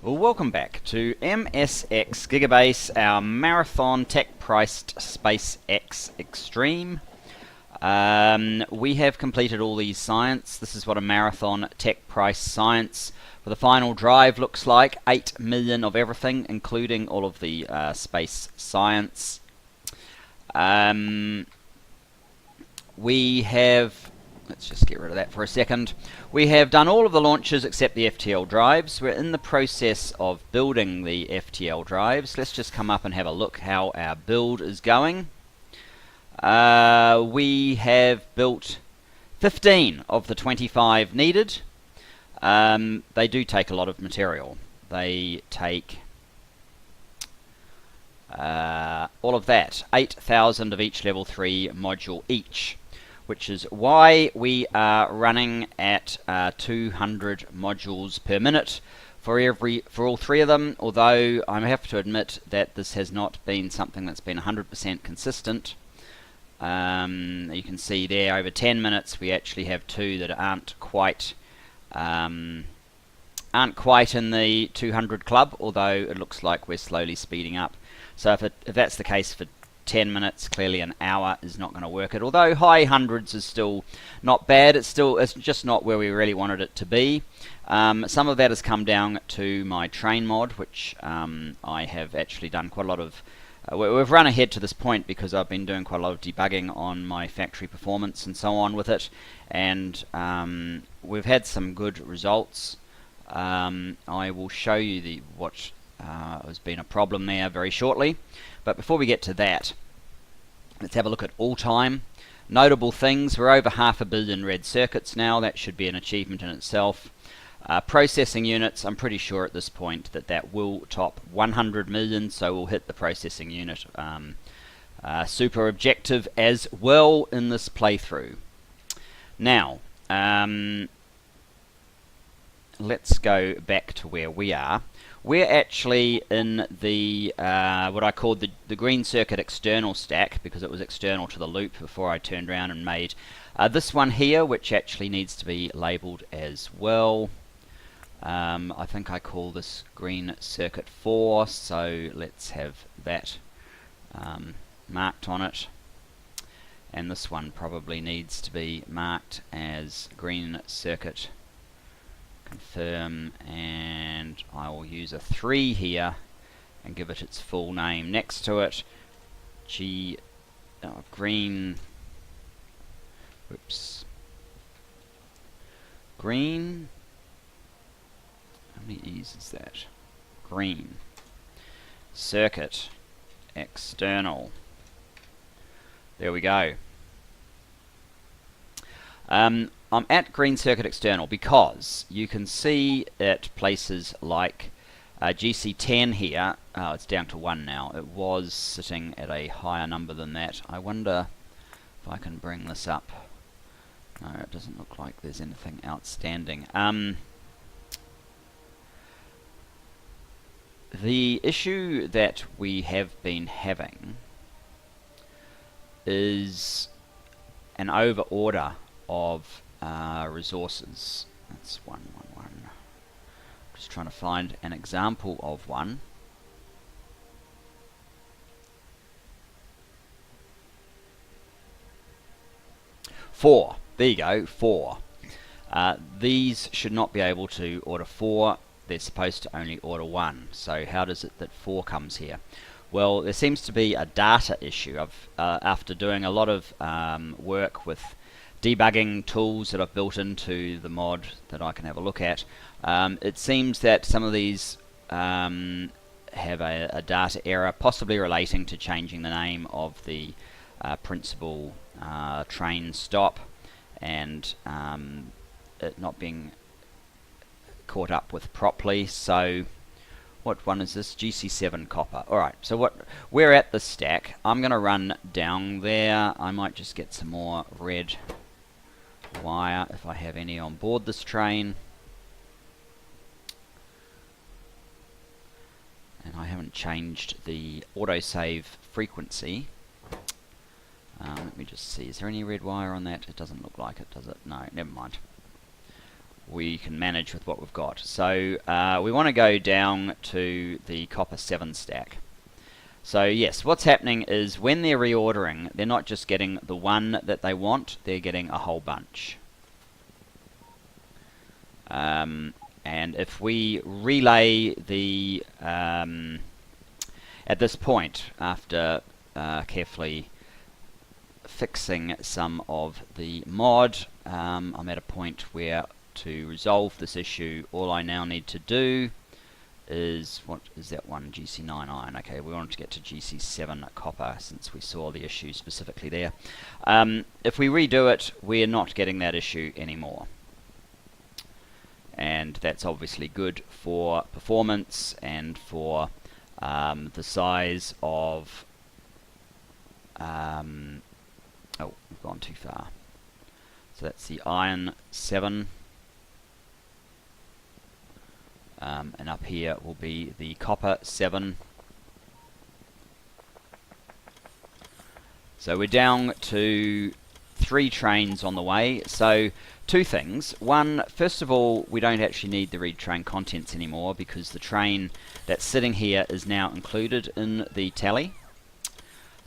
Well, welcome back to MSX Gigabase, our marathon tech-priced SpaceX Extreme. We have completed all these science. This is what a marathon tech-price science for the final drive looks like. 8 million of everything, including all of the space science. We have... Let's just get rid of that for a second. We have done all of the launches except the FTL drives. We're in the process of building the FTL drives. Let's just come up and have a look how our build is going. We have built 15 of the 25 needed. They do take a lot of material. They take all of that, 8,000 of each level 3 module each, which is why we are running at 200 modules per minute for all three of them, although I have to admit that this has not been something that's been 100% consistent. You can see there over 10 minutes we actually have two that aren't quite in the 200 club, although it looks like we're slowly speeding up. So if that's the case for 10 minutes, clearly an hour is not going to work it. Although high hundreds is still not bad, it's just not where we really wanted it to be. Some of that has come down to my train mod, which I have actually done quite a lot of. We've run ahead to this point because I've been doing quite a lot of debugging on my factory performance and so on with it, and we've had some good results. I will show you what has been a problem there very shortly. But before we get to that, let's have a look at all time. Notable things, we're over 500 million red circuits now. That should be an achievement in itself. Processing units, I'm pretty sure at this point that will top 100 million, so we'll hit the processing unit super objective as well in this playthrough. Now, let's go back to where we are. We're actually in the what I called the green circuit external stack, because it was external to the loop before I turned around and made this one here, which actually needs to be labeled as well. I think I call this green circuit 4, so let's have that marked on it. And this one probably needs to be marked as green circuit confirm, and I will use a 3 here and give it its full name next to it. Green, green, how many E's is that? Green circuit external. There we go. I'm at green circuit external because you can see at places like GC10 here, it's down to 1 now. It was sitting at a higher number than that. I wonder if I can bring this up. No, it doesn't look like there's anything outstanding. The issue that we have been having is an over order of resources. That's 111. Just trying to find an example of one. Four. There you go. 4. These should not be able to order 4. They're supposed to only order 1. So how does it that 4 comes here? Well, there seems to be a data issue. After doing a lot of work with debugging tools that I've built into the mod that I can have a look at, it seems that some of these have a data error, possibly relating to changing the name of the principal train stop, and it not being caught up with properly. So what one is this? GC7 copper. Alright, so we're at the stack. I'm going to run down there. I might just get some more red wire if I have any on board this train. And I haven't changed the autosave frequency. Let me just see, is there any red wire on that? It doesn't look like it, does it? No, never mind. we can manage with what we've got. So we want to go down to the copper 7 stack. So yes, what's happening is when they're reordering, they're not just getting the one that they want, they're getting a whole bunch. And if we relay the, at this point, after carefully fixing some of the mod, I'm at a point where to resolve this issue, all I now need to do is, what is that one, GC9 iron? Okay, we wanted to get to GC7 copper since we saw the issue specifically there. If we redo it, we're not getting that issue anymore. And that's obviously good for performance and for the size of... oh, we've gone too far. So that's the iron 7. And up here will be the copper 7. So we're down to 3 trains on the way. So 2 things. One, first of all, we don't actually need the read train contents anymore because the train that's sitting here is now included in the tally.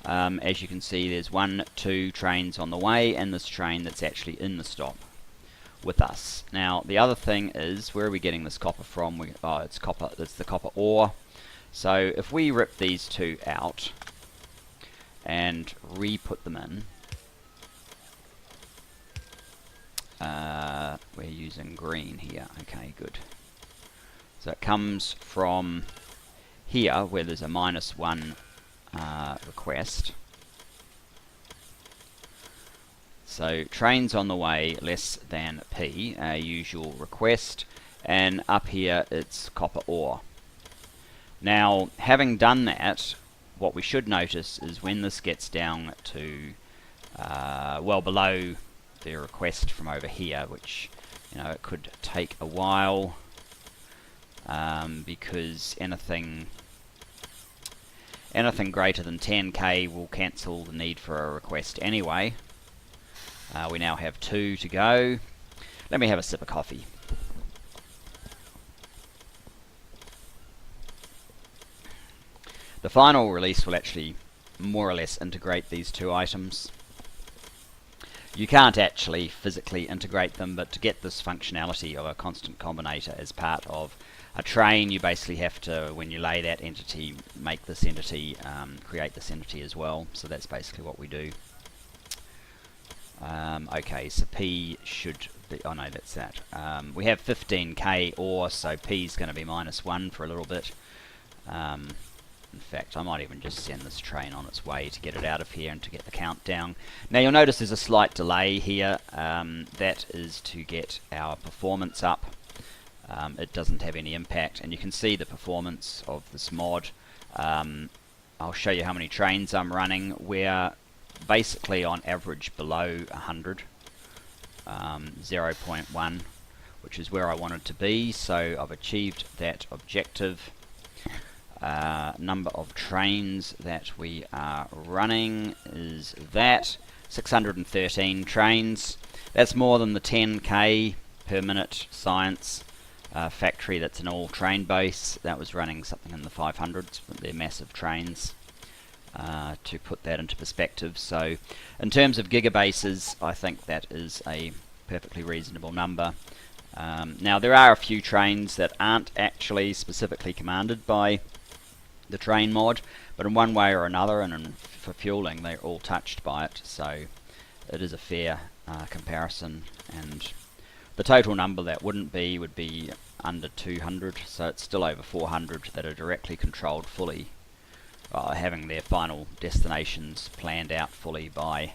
As you can see, there's 1, 2 trains on the way and this train that's actually in the stop with us. Now the other thing is, where are we getting this copper from? It's copper. It's the copper ore. So if we rip these 2 out and re-put them in, we're using green here. Okay, good. So it comes from here where there's a -1 request. So trains on the way less than P, our usual request, and up here it's copper ore. Now, having done that, what we should notice is when this gets down to well below the request from over here, which, you know, it could take a while because anything greater than 10k will cancel the need for a request anyway. We now have 2 to go. Let me have a sip of coffee. The final release will actually more or less integrate these 2 items. You can't actually physically integrate them, but to get this functionality of a constant combinator as part of a train, you basically have to, when you lay that entity, make this entity, create this entity as well. So that's basically what we do. Okay, so P should be, oh no, that's that. We have 15k ore, so P is going to be -1 for a little bit. In fact, I might even just send this train on its way to get it out of here and to get the count down. Now you'll notice there's a slight delay here. That is to get our performance up. It doesn't have any impact, and you can see the performance of this mod. I'll show you how many trains I'm running. We're basically on average below 100, 0.1, which is where I wanted to be, so I've achieved that objective. Number of trains that we are running is that 613 trains. That's more than the 10k per minute science factory. That's an all train base that was running something in the 500s, but they're massive trains. To put that into perspective, so in terms of gigabases, I think that is a perfectly reasonable number. Now there are a few trains that aren't actually specifically commanded by the train mod, but in one way or another, and for fueling, they're all touched by it, so it is a fair comparison. And the total number that wouldn't be would be under 200, so it's still over 400 that are directly controlled fully, having their final destinations planned out fully by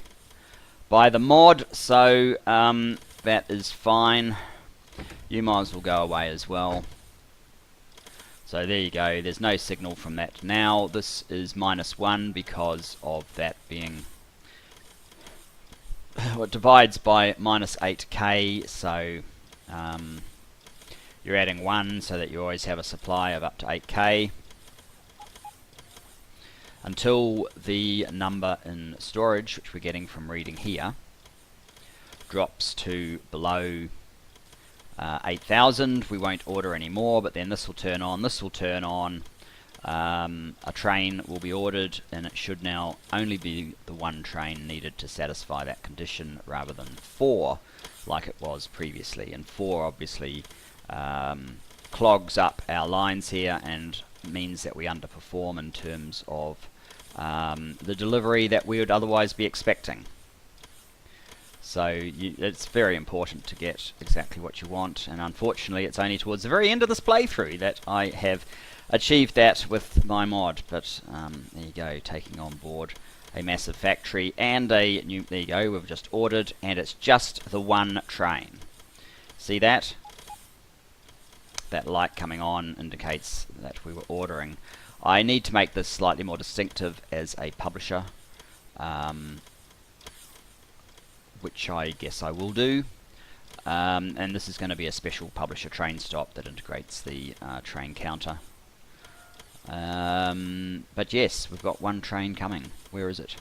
the mod. So that is fine. You might as well go away as well. So there you go, there's no signal from that now. This is -1 because of that being, well, it divides by -8k, so you're adding 1 so that you always have a supply of up to 8k. Until the number in storage, which we're getting from reading here, drops to below 8,000. We won't order any more, but then this will turn on, this will turn on. A train will be ordered, and it should now only be the one train needed to satisfy that condition rather than 4 like it was previously. And 4 obviously clogs up our lines here and means that we underperform in terms of the delivery that we would otherwise be expecting. So it's very important to get exactly what you want, and unfortunately it's only towards the very end of this playthrough that I have achieved that with my mod. But there you go, taking on board a massive factory and a new, there you go, we've just ordered, and it's just the one train. See that? That light coming on indicates that we were ordering. I need to make this slightly more distinctive as a publisher, which I guess I will do. And this is going to be a special publisher train stop that integrates the train counter. But yes, we've got one train coming. Where is it?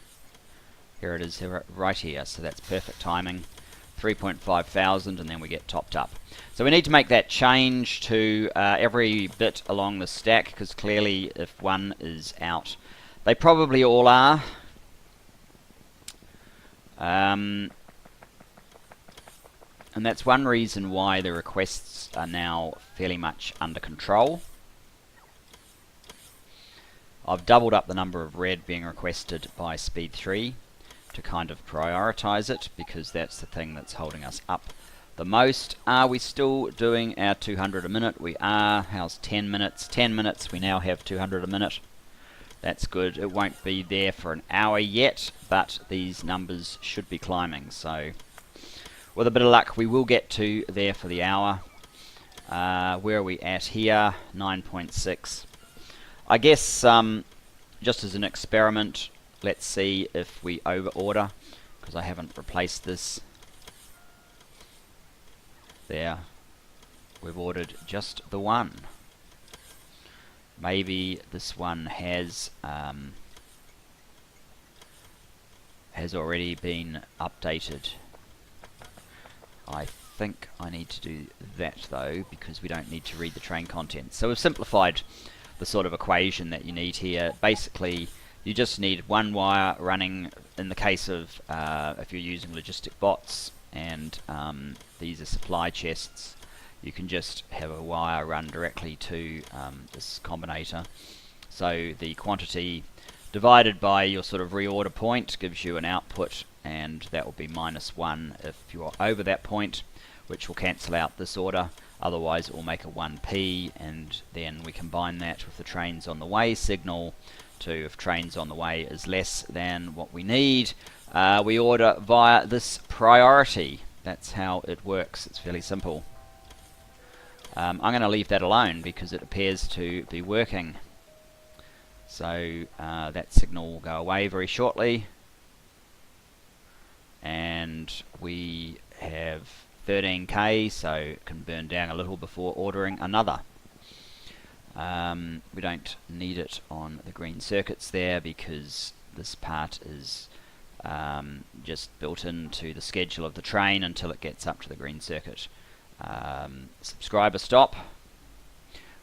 Here it is, right here. So that's perfect timing. 3.5 thousand, and then we get topped up. So we need to make that change to every bit along the stack, because clearly if one is out, they probably all are. And that's one reason why the requests are now fairly much under control. I've doubled up the number of red being requested by Speed 3 to kind of prioritize it, because that's the thing that's holding us up the most. Are we still doing our 200 a minute? We are. How's 10 minutes? 10 minutes, we now have 200 a minute. That's good. It won't be there for an hour yet, but these numbers should be climbing. So with a bit of luck, we will get to there for the hour. Where are we at here? 9.6. I guess just as an experiment, let's see if we over order, because I haven't replaced this. There, we've ordered just the one. Maybe this one has already been updated. I think I need to do that though, because we don't need to read the train content. So we've simplified the sort of equation that you need here. Basically, you just need one wire running in the case of if you're using logistic bots and these are supply chests. You can just have a wire run directly to this combinator. So the quantity divided by your sort of reorder point gives you an output, and that will be -1 if you're over that point, which will cancel out this order. Otherwise it will make a 1p, and then we combine that with the trains on the way signal to, if trains on the way is less than what we need, we order via this priority. That's how it works. It's fairly simple. I'm going to leave that alone because it appears to be working. So that signal will go away very shortly, and we have 13k, so it can burn down a little before ordering another. We don't need it on the green circuits there, because this part is just built into the schedule of the train until it gets up to the green circuit. Subscriber stop.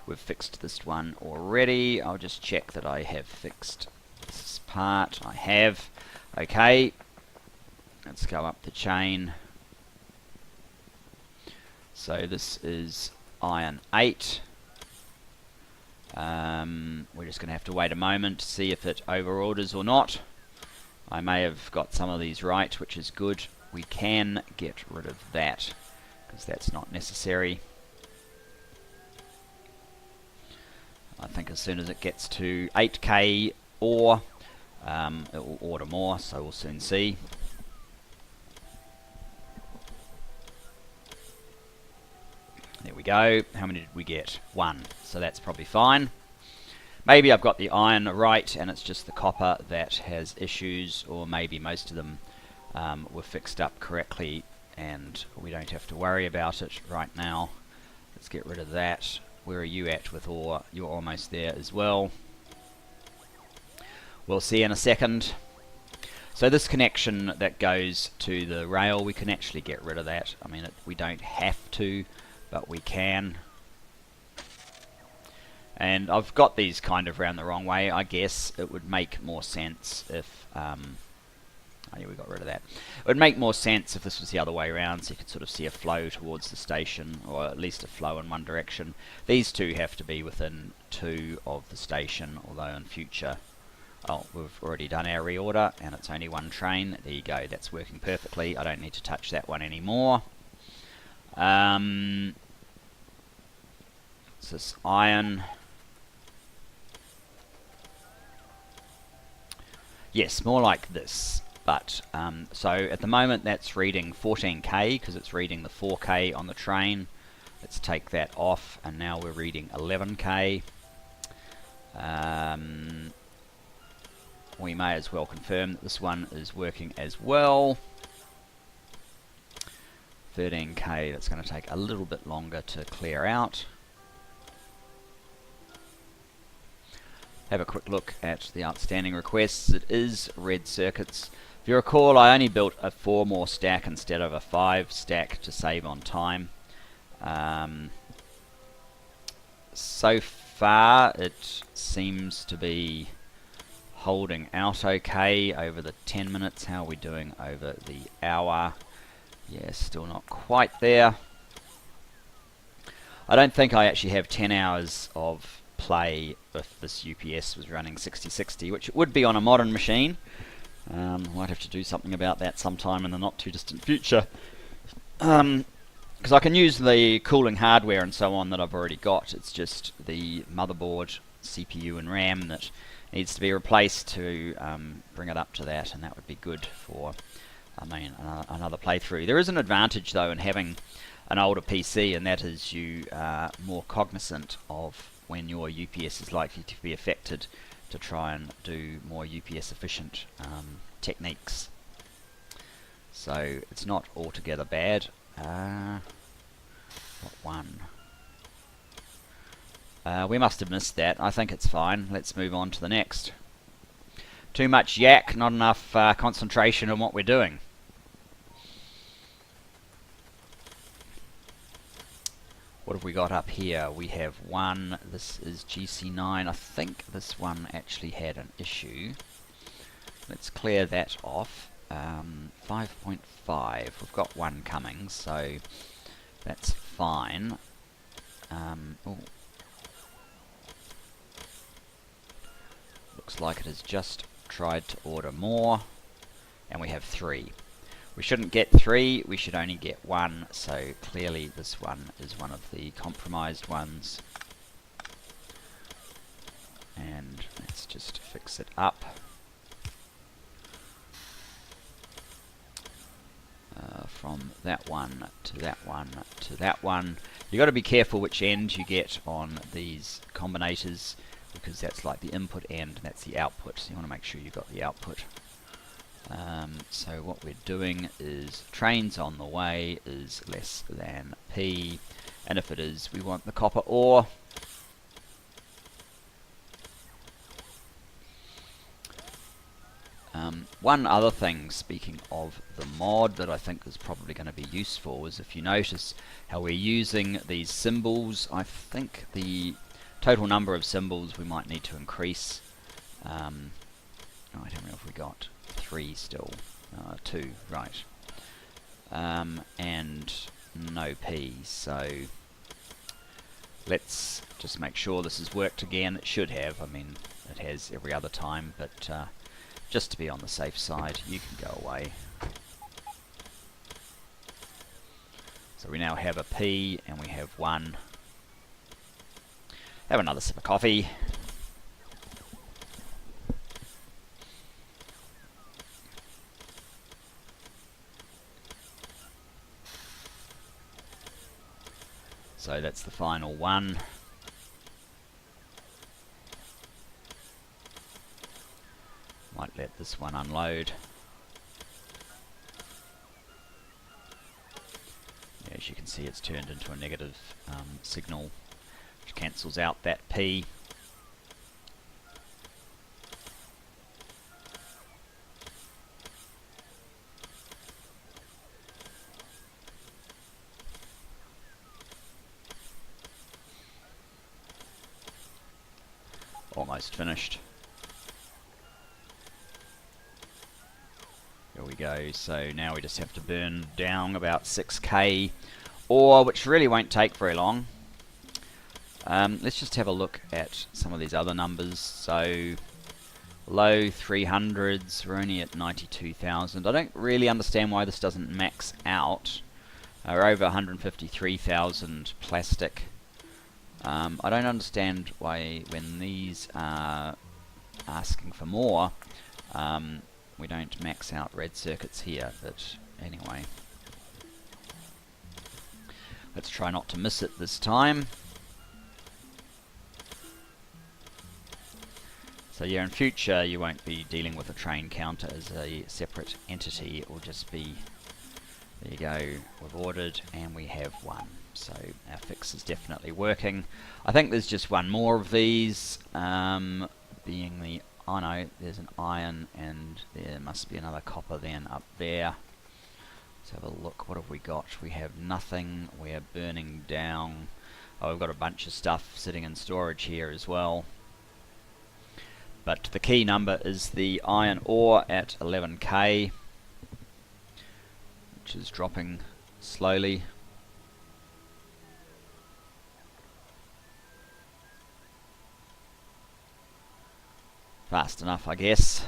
We've fixed this one already. I'll just check that I have fixed this part. I have. Okay, let's go up the chain. So this is iron 8. We're just going to have to wait a moment to see if it overorders or not. I may have got some of these right, which is good. We can get rid of that, because that's not necessary. I think as soon as it gets to 8k ore, it will order more, so we'll soon see. There we go. How many did we get? 1. So that's probably fine. Maybe I've got the iron right and it's just the copper that has issues, or maybe most of them were fixed up correctly and we don't have to worry about it right now. Let's get rid of that. Where are you at with ore? You're almost there as well. We'll see in a second. So this connection that goes to the rail, we can actually get rid of that. I mean, we don't have to, but we can. And I've got these kind of round the wrong way. I guess it would make more sense if oh yeah, we got rid of that. It would make more sense if this was the other way around, so you could sort of see a flow towards the station, or at least a flow in one direction. These two have to be within 2 of the station, although in future... Oh, we've already done our reorder, and it's only 1 train. There you go, that's working perfectly. I don't need to touch that one anymore. It's this iron. Yes, more like this. But, so at the moment that's reading 14K, because it's reading the 4K on the train. Let's take that off, and now we're reading 11K. We may as well confirm that this one is working as well. 13K, that's going to take a little bit longer to clear out. Have a quick look at the outstanding requests. It is red circuits. If you recall, I only built a 4 more stack instead of a 5 stack to save on time. So far it seems to be holding out okay over the 10 minutes. How are we doing over the hour? Yeah, still not quite there. I don't think I actually have 10 hours of play if this UPS was running 6060, which it would be on a modern machine. Might have to do something about that sometime in the not too distant future, because I can use the cooling hardware and so on that I've already got. It's just the motherboard, CPU and RAM that needs to be replaced to bring it up to that, and that would be good for, I mean, another playthrough. There is an advantage though in having an older PC, and that is you are more cognizant of when your UPS is likely to be affected, to try and do more UPS efficient techniques. So it's not altogether bad. What one? We must have missed that. I think it's fine. Let's move on to the next. Too much yak, not enough concentration on what we're doing. What have we got up here? We have one. This is GC9. I think this one actually had an issue. Let's clear that off. 5.5. We've got one coming, so that's fine. Looks like it has just tried to order more, and we have 3. We shouldn't get 3, we should only get 1, so clearly this one is one of the compromised ones. And let's just fix it up. From that one to that one to that one. You've got to be careful which end you get on these combinators, because that's like the input end and that's the output, so you want to make sure you've got the output. So what we're doing is trains on the way is less than P, and if it is, we want the copper ore. One other thing, speaking of the mod, that I think is probably going to be useful is if you notice how we're using these symbols. I think the total number of symbols we might need to increase. I don't know if we got 3 still. 2, right. And no P, so let's just make sure this has worked again. It should have. I mean, it has every other time, but just to be on the safe side, you can go away. So we now have a P, and we have 1. Have another sip of coffee. So that's the final one. Might let this one unload. Yeah, as you can see, it's turned into a negative signal, which cancels out that P. Almost finished. There we go. So now we just have to burn down about 6k ore, which really won't take very long. Let's just have a look at some of these other numbers. So low 300s, we're only at 92,000. I don't really understand why this doesn't max out. We're over 153,000 plastic. I don't understand why when these are asking for more, we don't max out red circuits here, but anyway. Let's try not to miss it this time. So yeah, in future you won't be dealing with a train counter as a separate entity. It will just be, there you go, we've ordered and we have one. So our fix is definitely working. I think there's just one more of these, being the, oh no, there's an iron and there must be another copper then up there. Let's have a look, what have we got? We have nothing, we're burning down. Oh, we've got a bunch of stuff sitting in storage here as well. But the key number is the iron ore at 11k, which is dropping slowly. Fast enough, I guess.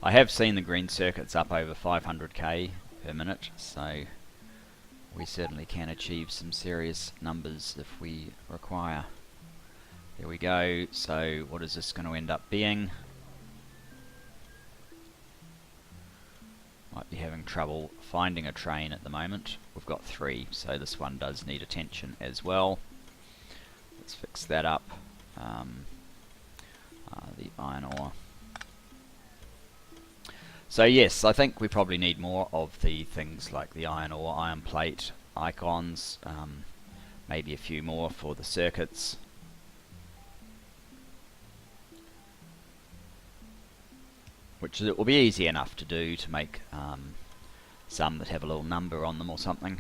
I have seen the green circuits up over 500k per minute, so we certainly can achieve some serious numbers if we require. There we go. So what is this going to end up being? Might be having trouble finding a train at the moment. We've got 3, so this one does need attention as well. Let's fix that up. The iron ore. So yes, I think we probably need more of the things like the iron ore, iron plate, icons, maybe a few more for the circuits. Which it will be easy enough to do, to make some that have a little number on them or something.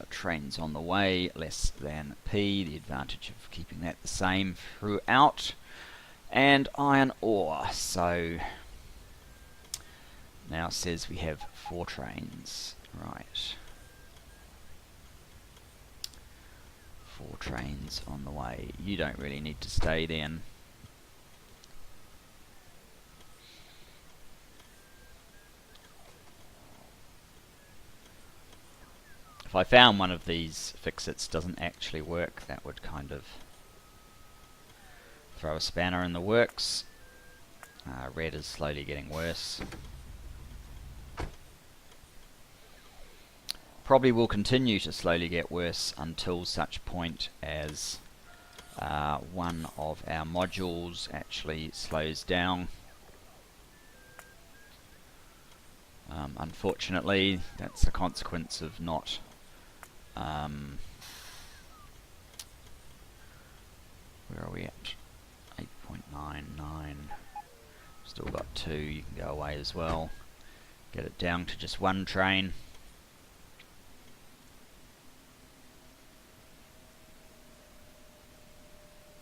Trains on the way, less than P, the advantage of keeping that the same throughout. And iron ore, so now it says we have 4 trains, right. 4 trains on the way. You don't really need to stay then. If I found one of these fix-its doesn't actually work, that would kind of throw a spanner in the works. Red is slowly getting worse. Probably will continue to slowly get worse until such point as one of our modules actually slows down. Unfortunately, that's a consequence of not where are we at? 8.99. Still got 2, you can go away as well. Get it down to just 1 train.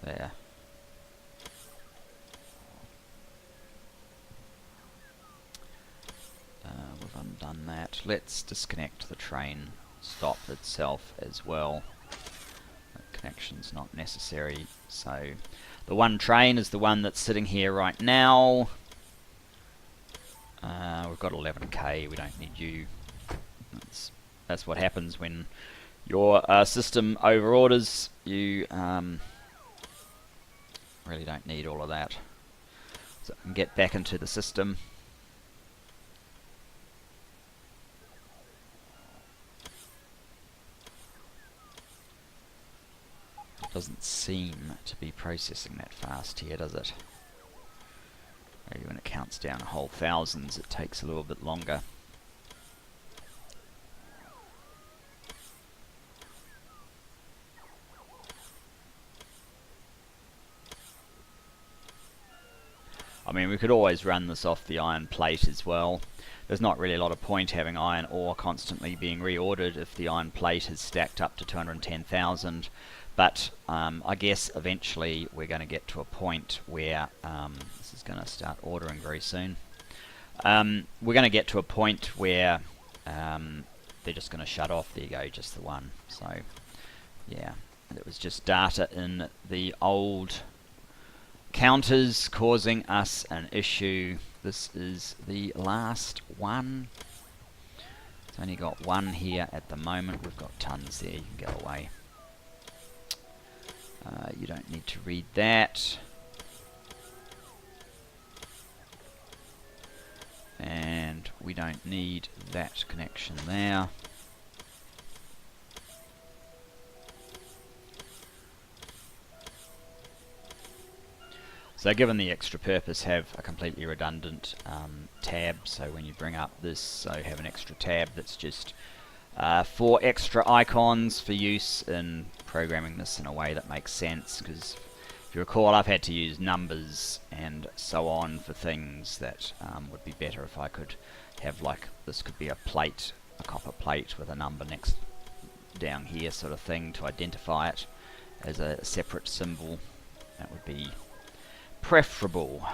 There. We've undone that. Let's disconnect the train stop itself as well. That connection's not necessary. So the 1 train is the one that's sitting here right now. We've got 11k, we don't need you. That's what happens when your system overorders. You really don't need all of that. So I can get back into the system. It doesn't seem to be processing that fast here, does it? Maybe when it counts down a whole thousands, it takes a little bit longer. mean, we could always run this off the iron plate as well. There's not really a lot of point having iron ore constantly being reordered if the iron plate has stacked up to 210,000. But I guess eventually we're going to get to a point where this is going to start ordering very soon. We're going to get to a point where they're just going to shut off. There you go, just the one. So yeah, it was just data in the old counters causing us an issue. This is the last one. It's only got one here at the moment. We've got tons there. You can go away. You don't need to read that. And we don't need that connection there. So given the extra purpose, have a completely redundant tab. So when you bring up this, so have an extra tab that's just for extra icons for use in programming this in a way that makes sense. Because if you recall, I've had to use numbers and so on for things that would be better if I could have, like, this could be a plate, a copper plate with a number next down here sort of thing to identify it as a separate symbol. That would be preferable.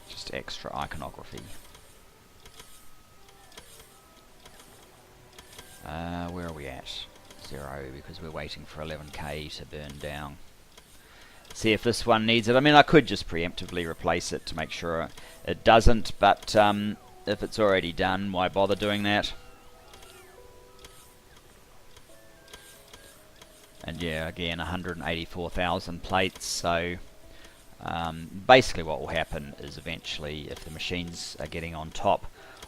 Just extra iconography. Where are we at? 0, because we're waiting for 11k to burn down. See if this one needs it. I mean, I could just preemptively replace it to make sure it doesn't, but if it's already done, why bother doing that? And yeah, again, 184,000 plates, so basically what will happen is eventually, if the machines are getting on top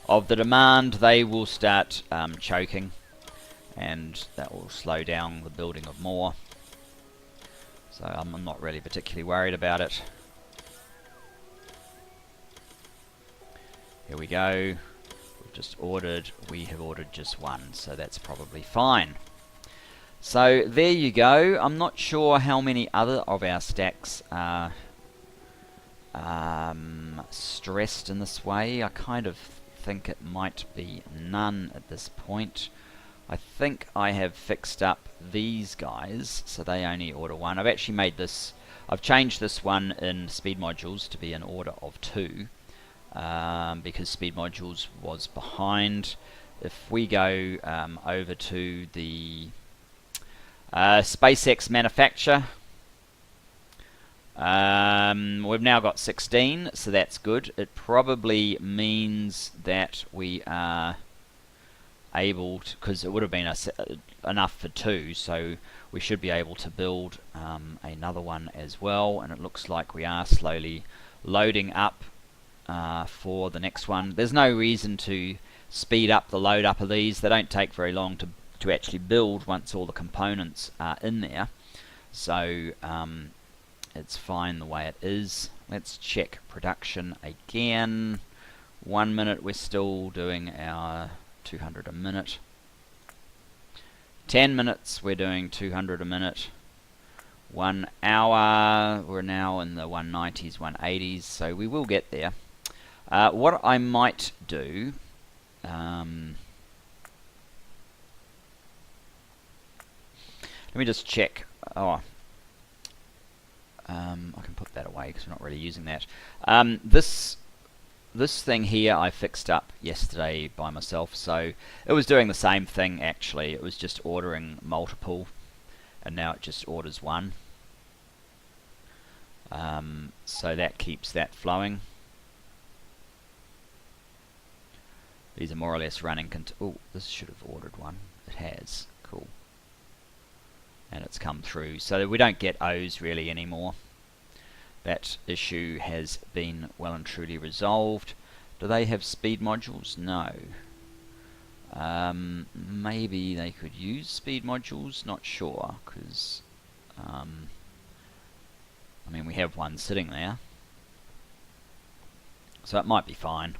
of the demand, they will start choking, and that will slow down the building of more. So I'm not really particularly worried about it. Here we go. We've just ordered, we have ordered just one, so that's probably fine. So there you go. I'm not sure how many other of our stacks are stressed in this way. I kind of think it might be none at this point. I think I have fixed up these guys so they only order one. I've actually made this, I've changed this one in speed modules to be an order of 2 because speed modules was behind. If we go over to the SpaceX manufacture, we've now got 16, so that's good. It probably means that we are able to, because it would have been enough for 2, so we should be able to build another one as well, and it looks like we are slowly loading up for the next one. There's no reason to speed up the load up of these. They don't take very long to actually build once all the components are in there, so it's fine the way it is. Let's check production again. 1 minute, we're still doing our 200 a minute. 10 minutes, we're doing 200 a minute. 1 hour, we're now in the 190s, 180s, so we will get there. What I might do, let me just check. I can put that away because we're not really using that. This thing here I fixed up yesterday by myself, so it was doing the same thing actually. It was just ordering multiple, and now it just orders one. So that keeps that flowing. These are more or less running. Oh, this should have ordered one. It has. Cool. And it's come through, so we don't get O's really anymore. That issue has been well and truly resolved. Do they have speed modules? No. Maybe they could use speed modules, not sure, because I mean, we have one sitting there, so it might be fine.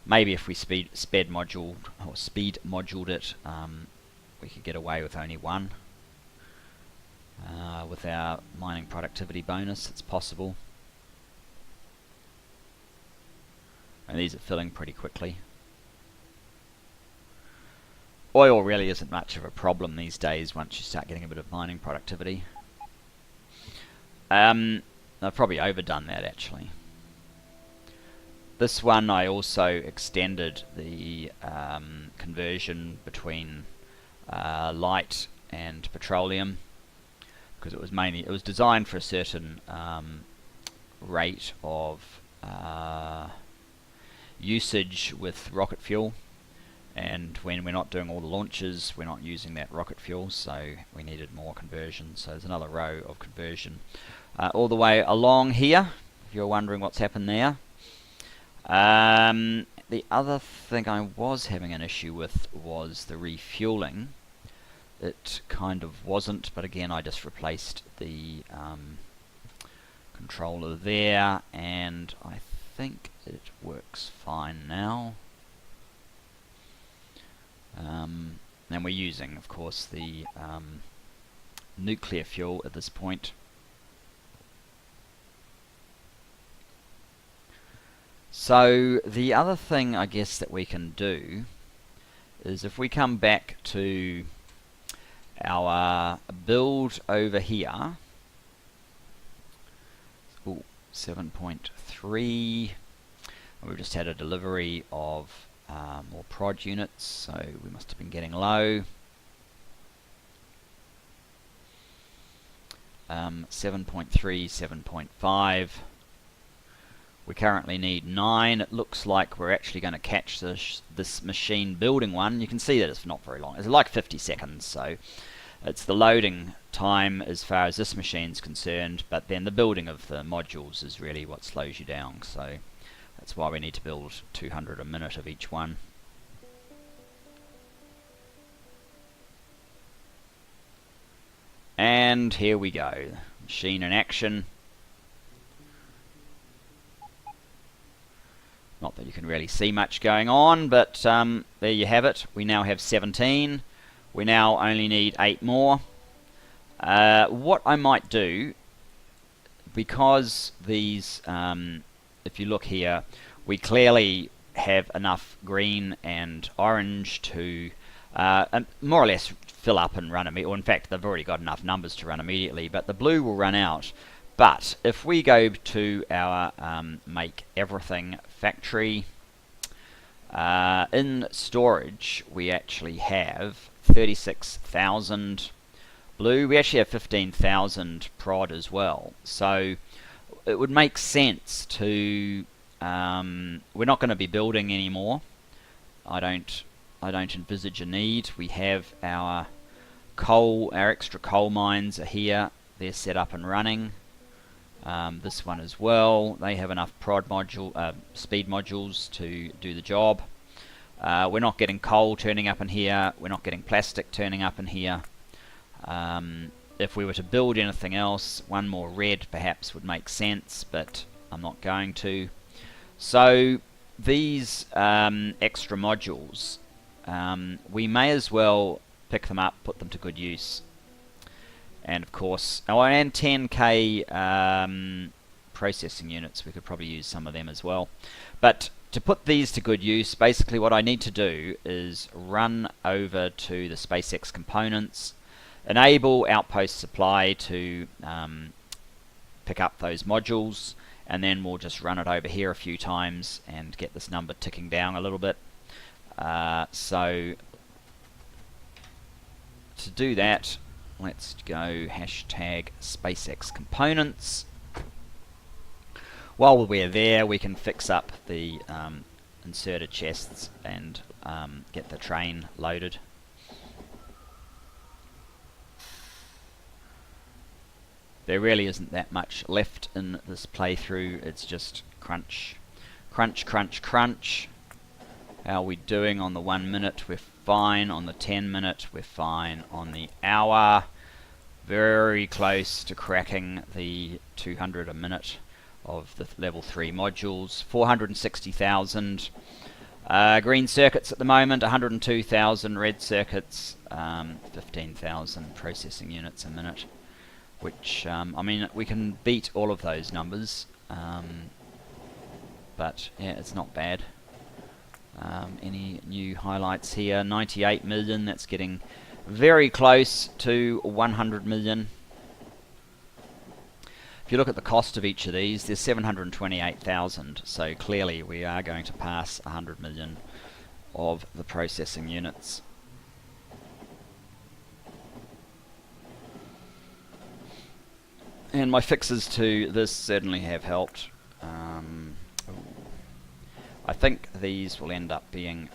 Maybe if we speed moduled it, we could get away with only one. with our mining productivity bonus. It's possible. And these are filling pretty quickly. Oil really isn't much of a problem these days once you start getting a bit of mining productivity. I've probably overdone that actually. This one I also extended the conversion between light and petroleum, because it was designed for a certain rate of usage with rocket fuel, and when we're not doing all the launches we're not using that rocket fuel, so we needed more conversion. So there's another row of conversion all the way along here, if you're wondering what's happened there. The other thing I was having an issue with was the refueling. It kind of wasn't, but again I just replaced the controller there and I think it works fine now. And we're using, of course, the nuclear fuel at this point. So the other thing I guess that we can do is if we come back to our build over here, 7.3, we've just had a delivery of more prod units, so we must have been getting low. 7.3, 7.5. We currently need 9. It looks like we're actually going to catch this machine building one. You can see that it's not very long. It's like 50 seconds, so it's the loading time as far as this machine's concerned, but then the building of the modules is really what slows you down, so that's why we need to build 200 a minute of each one. And here we go. Machine in action. Not that you can really see much going on, but there you have it. We now have 17. We now only need 8 more. What I might do, because these, if you look here, we clearly have enough green and orange to more or less fill up and run immediately. Or in fact, they've already got enough numbers to run immediately, but the blue will run out. But if we go to our make everything factory, in storage we actually have 36,000 blue. We actually have 15,000 prod as well. So it would make sense to, we're not going to be building anymore. I don't envisage a need. We have our coal, our extra coal mines are here. They're set up and running. This one as well. They have enough prod module, speed modules to do the job. We're not getting coal turning up in here. We're not getting plastic turning up in here. If we were to build anything else, one more red perhaps would make sense, but I'm not going to. So these extra modules, we may as well pick them up, put them to good use. And of course, and 10k processing units, we could probably use some of them as well. But to put these to good use, basically what I need to do is run over to the SpaceX components, enable outpost supply to pick up those modules, and then we'll just run it over here a few times and get this number ticking down a little bit. So to do that, let's go hashtag SpaceX components. While we're there, we can fix up the inserted chests and get the train loaded. There really isn't that much left in this playthrough. It's just crunch, crunch, crunch, crunch. How are we doing on the 1 minute? We're fine. On the 10 minute, we're fine. On the hour, very close to cracking the 200 a minute of the level 3 modules. 460,000 green circuits at the moment, 102,000 red circuits, 15,000 processing units a minute. which, I mean, we can beat all of those numbers, but yeah, it's not bad. Any new highlights here? 98 million, that's getting very close to 100 million. If you look at the cost of each of these, there's 728,000, so clearly we are going to pass 100 million of the processing units. And my fixes to this certainly have helped. I think these will end up being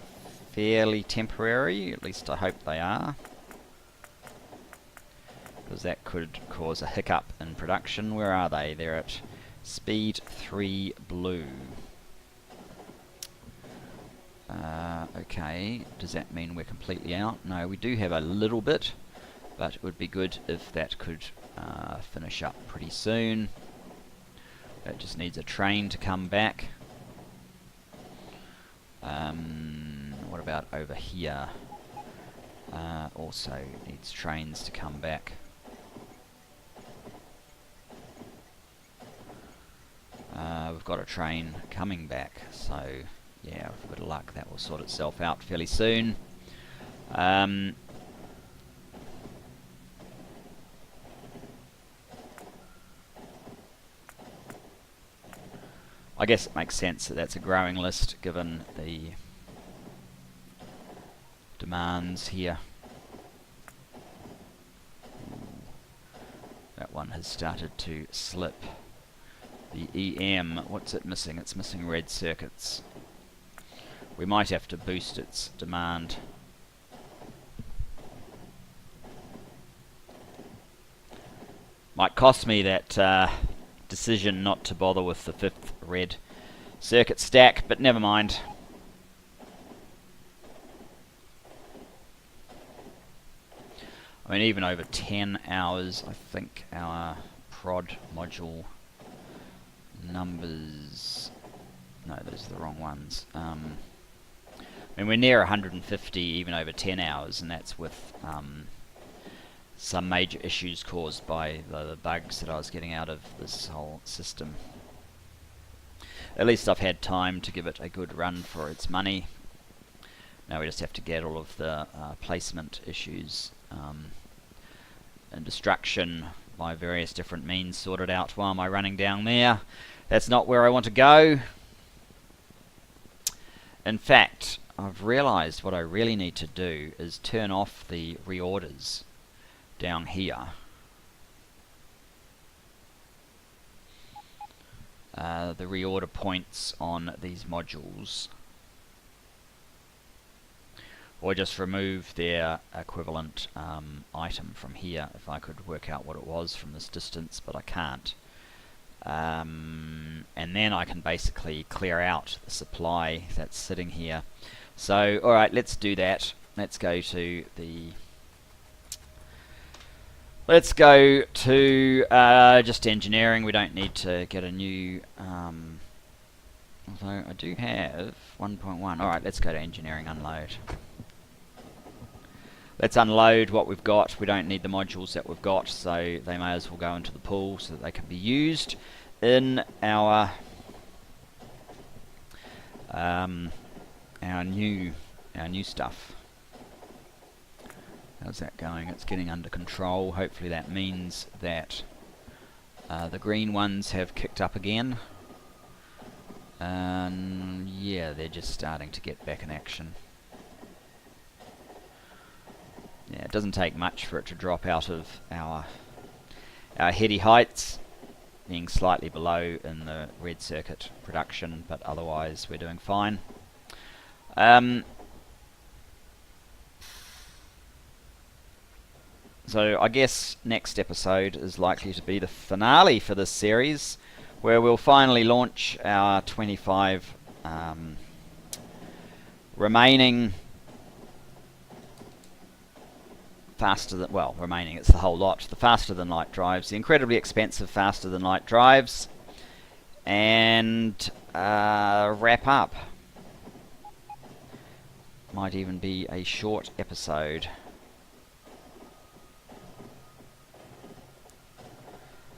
fairly temporary, at least I hope they are, because that could cause a hiccup in production. Where are they? They're at speed 3 blue. Okay, does that mean we're completely out? No, we do have a little bit, but it would be good if that could finish up pretty soon. It just needs a train to come back. What about over here? Also needs trains to come back. We've got a train coming back, so yeah, with a bit of luck that will sort itself out fairly soon. I guess it makes sense that that's a growing list given the demands here. That one has started to slip. The EM, what's it missing? It's missing red circuits. We might have to boost its demand. Might cost me that decision not to bother with the 5th red circuit stack, but never mind. I mean, even over 10 hours, I think our prod module numbers... No, those are the wrong ones. I mean, we're near 150 even over 10 hours, and that's with some major issues caused by the bugs that I was getting out of this whole system. At least I've had time to give it a good run for its money. Now we just have to get all of the placement issues and destruction by various different means sorted out. Why am I running down there? That's not where I want to go. In fact, I've realized what I really need to do is turn off the reorders down here. The reorder points on these modules, or just remove their equivalent item from here if I could work out what it was from this distance, but I can't. And then I can basically clear out the supply that's sitting here. So alright, let's do that. Let's go to the just engineering. We don't need to get a new although I do have 1.1. Alright, let's go to engineering, unload. Let's unload what we've got. We don't need the modules that we've got, so they may as well go into the pool so that they can be used in our new stuff. How's that going? It's getting under control. Hopefully that means that the green ones have kicked up again. Yeah, they're just starting to get back in action. Yeah, it doesn't take much for it to drop out of our heady heights, being slightly below in the red circuit production, but otherwise we're doing fine. So I guess next episode is likely to be the finale for this series, where we'll finally launch our 25 remaining remaining, it's the whole lot, the faster than light drives, the incredibly expensive faster than light drives, and wrap up. Might even be a short episode.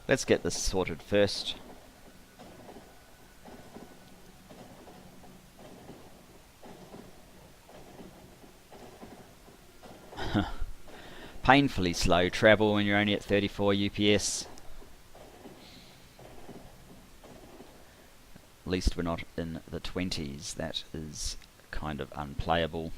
Let's get this sorted first. Painfully slow travel when you're only at 34 UPS. At least we're not in the 20s. That is kind of unplayable.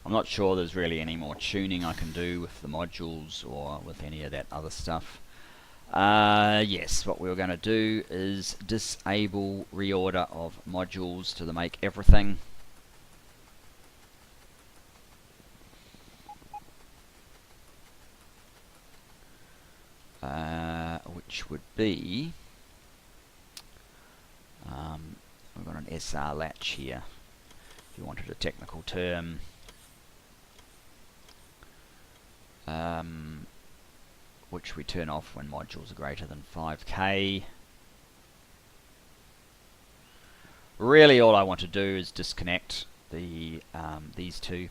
I'm not sure there's really any more tuning I can do with the modules or with any of that other stuff. Yes, what we were going to do is disable reorder of modules to the make everything. Which would be, we've got an SR latch here, if you wanted a technical term. Which we turn off when modules are greater than 5K. Really all I want to do is disconnect the these two.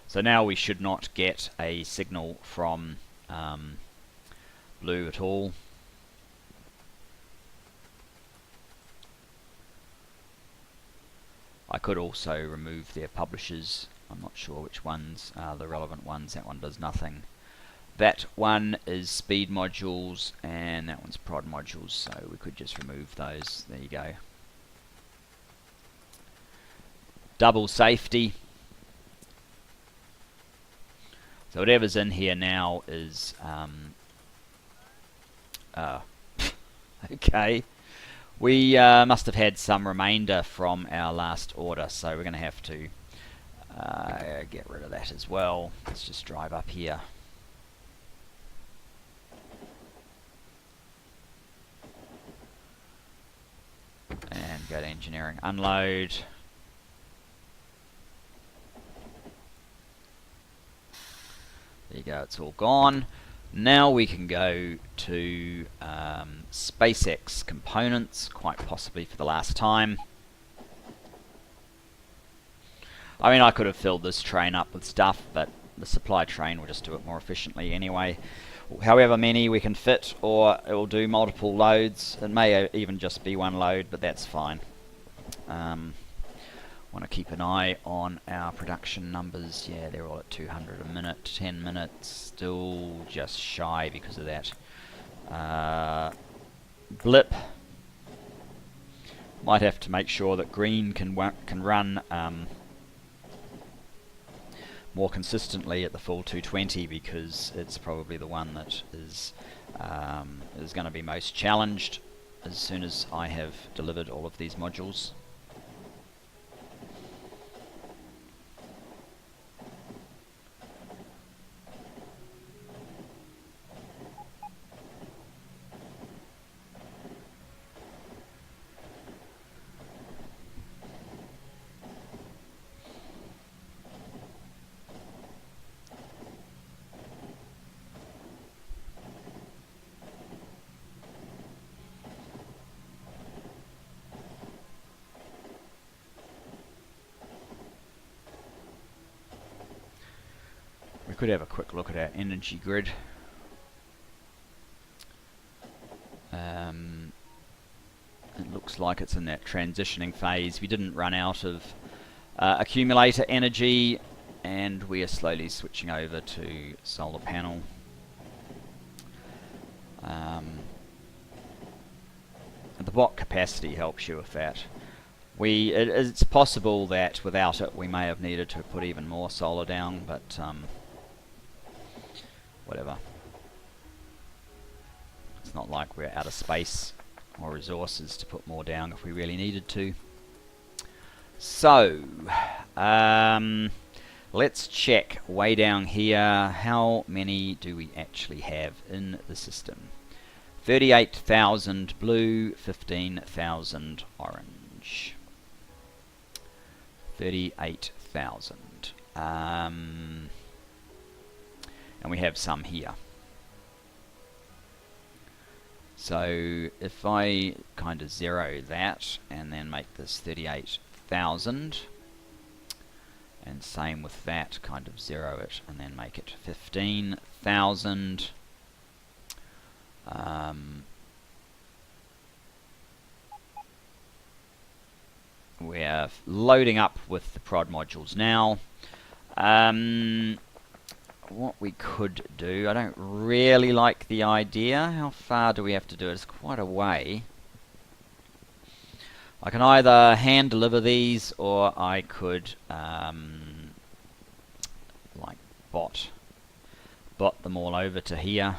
So now we should not get a signal from blue at all. I could also remove their publishers. I'm not sure which ones are the relevant ones. That one does nothing. That one is speed modules and that one's prod modules, so we could just remove those. There you go. Double safety. So whatever's in here now is okay. We must have had some remainder from our last order, so we're going to have to get rid of that as well. Let's just drive up here. And go to engineering unload. There you go, it's all gone. Now we can go to SpaceX components, quite possibly for the last time. I mean, I could have filled this train up with stuff, but the supply train will just do it more efficiently anyway. However many we can fit, or it will do multiple loads. It may even just be one load, but that's fine. Want to keep an eye on our production numbers. Yeah, they're all at 200 a minute, 10 minutes, still just shy because of that blip. Might have to make sure that green can run more consistently at the full 220, because it's probably the one that is going to be most challenged as soon as I have delivered all of these modules. We could have a quick look at our energy grid. It looks like it's in that transitioning phase. We didn't run out of accumulator energy, and we are slowly switching over to solar panel. The watt capacity helps you with that. It's possible that without it we may have needed to put even more solar down, but whatever. It's not like we're out of space or resources to put more down if we really needed to. So, let's check way down here. How many do we actually have in the system? 38,000 blue, 15,000 orange. 38,000. And we have some here. So if I kind of zero that and then make this 38,000, and same with that, kind of zero it and then make it 15,000. We're loading up with the prod modules now. What we could do, I don't really like the idea. How far do we have to do it? It's quite a way. I can either hand deliver these, or I could like bot them all over to here.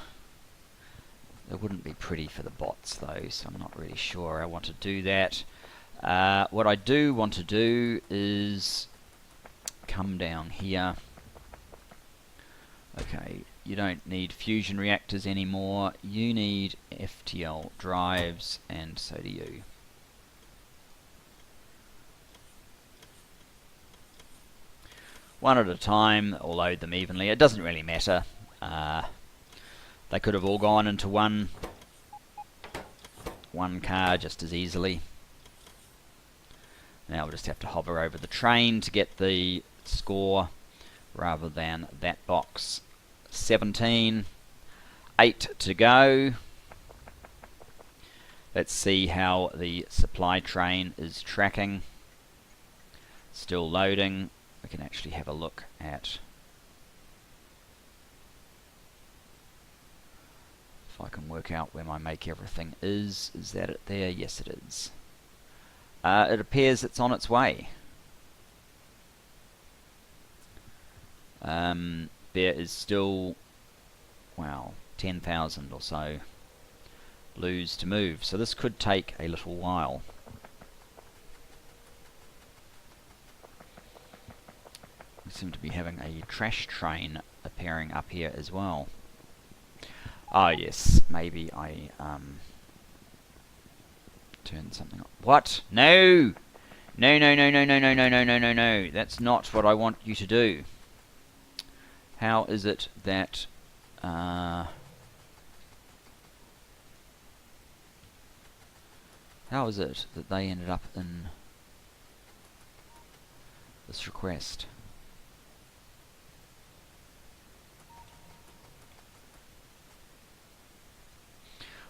It wouldn't be pretty for the bots though, so I'm not really sure I want to do that. What I do want to do is come down here. Okay, you don't need fusion reactors anymore. You need FTL drives, and so do you. One at a time, or load them evenly. It doesn't really matter. They could have all gone into one car just as easily. Now we'll just have to hover over the train to get the score rather than that box. 17, 8 to go. Let's see how the supply train is tracking. Still loading. We can actually have a look at if I can work out where my make everything is. Is that it there? Yes, it is. It appears it's on its way. There is still, wow, 10,000 or so blues to move. So this could take a little while. We seem to be having a trash train appearing up here as well. Ah, yes, maybe I turn something on. What? No! No, no, no, no, no, no, no, no, no, no, no. That's not what I want you to do. How is it that how is it that they ended up in this request?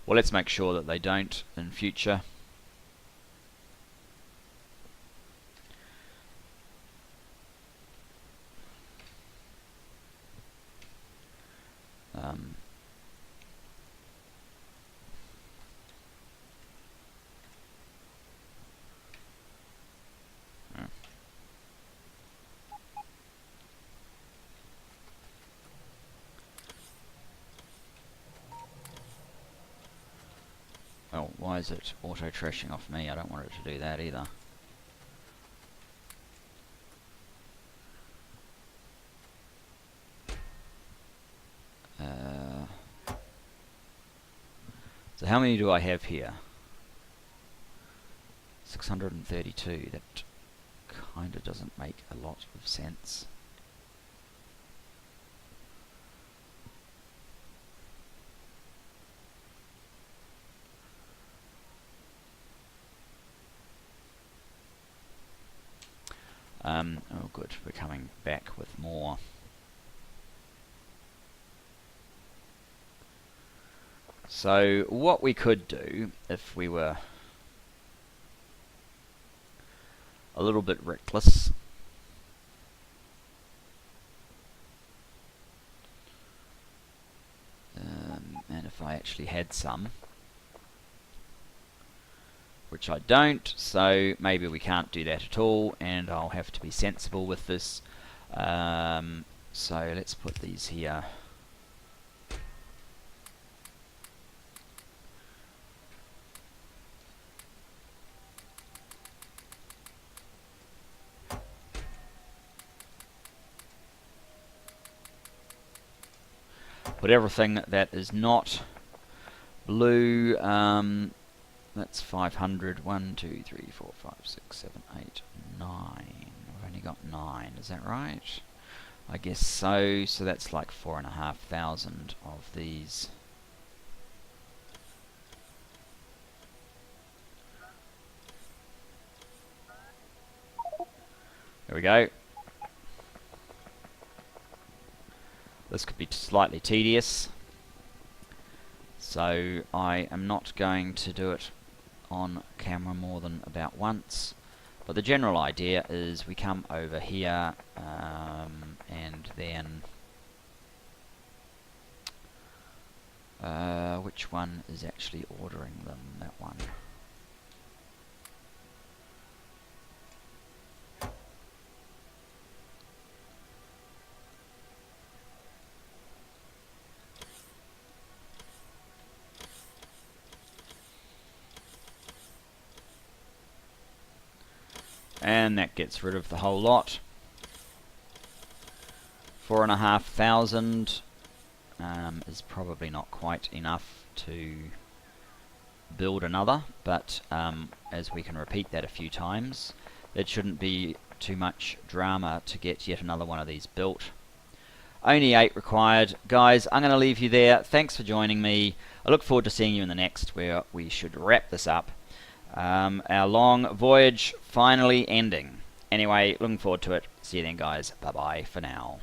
Well, let's make sure that they don't in future. Oh, why is it auto-trashing off me? I don't want it to do that either. So how many do I have here? 632. That kind of doesn't make a lot of sense. Oh good, we're coming back with more. So what we could do, if we were a little bit reckless, and if I actually had some, which I don't, so maybe we can't do that at all, and I'll have to be sensible with this. So let's put these here. Put everything that is not Blue, that's 500. 1, 2, 3, 4, 5, 6, 7, 8, 9. We've only got 9, is that right? I guess so. So that's like 4,500 of these. There we go. This could be slightly tedious, so I am not going to do it on camera more than about once. But the general idea is we come over here and then which one is actually ordering them? That one. And that gets rid of the whole lot. 4,500 is probably not quite enough to build another, but as we can repeat that a few times, it shouldn't be too much drama to get yet another one of these built. Only 8 required. Guys, I'm going to leave you there. Thanks for joining me. I look forward to seeing you in the next, where we should wrap this up. Our long voyage finally ending. Anyway, looking forward to it. See you then, guys. Bye-bye for now.